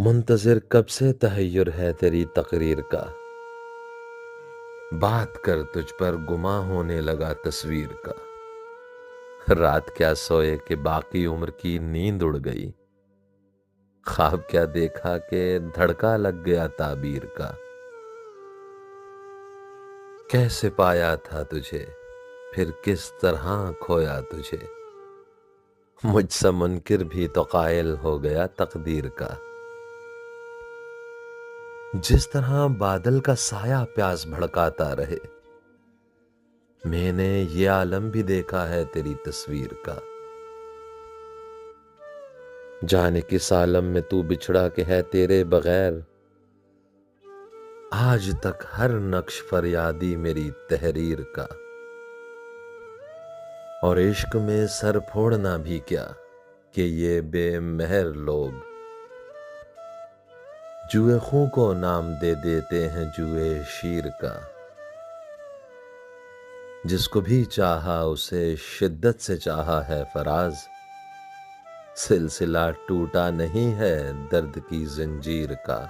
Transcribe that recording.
منتظر کب سے تحیر ہے تیری تقریر کا، بات کر تجھ پر گماں ہونے لگا تصویر کا۔ رات کیا سوئے کہ باقی عمر کی نیند اڑ گئی، خواب کیا دیکھا کہ دھڑکا لگ گیا تعبیر کا۔ کیسے پایا تھا تجھے پھر کس طرح کھویا تجھے، مجھ سا منکر بھی تو قائل ہو گیا تقدیر کا۔ جس طرح بادل کا سایہ پیاس بھڑکاتا رہے، میں نے یہ عالم بھی دیکھا ہے تیری تصویر کا۔ جانے کس عالم میں تو بچھڑا کہ ہے تیرے بغیر، آج تک ہر نقش فریادی میری تحریر کا۔ اور عشق میں سر پھوڑنا بھی کیا کہ یہ بے مہر لوگ، جوئے خوں کو نام دے دیتے ہیں جوئے شیر کا۔ جس کو بھی چاہا اسے شدت سے چاہا ہے فراز، سلسلہ ٹوٹا نہیں ہے درد کی زنجیر کا۔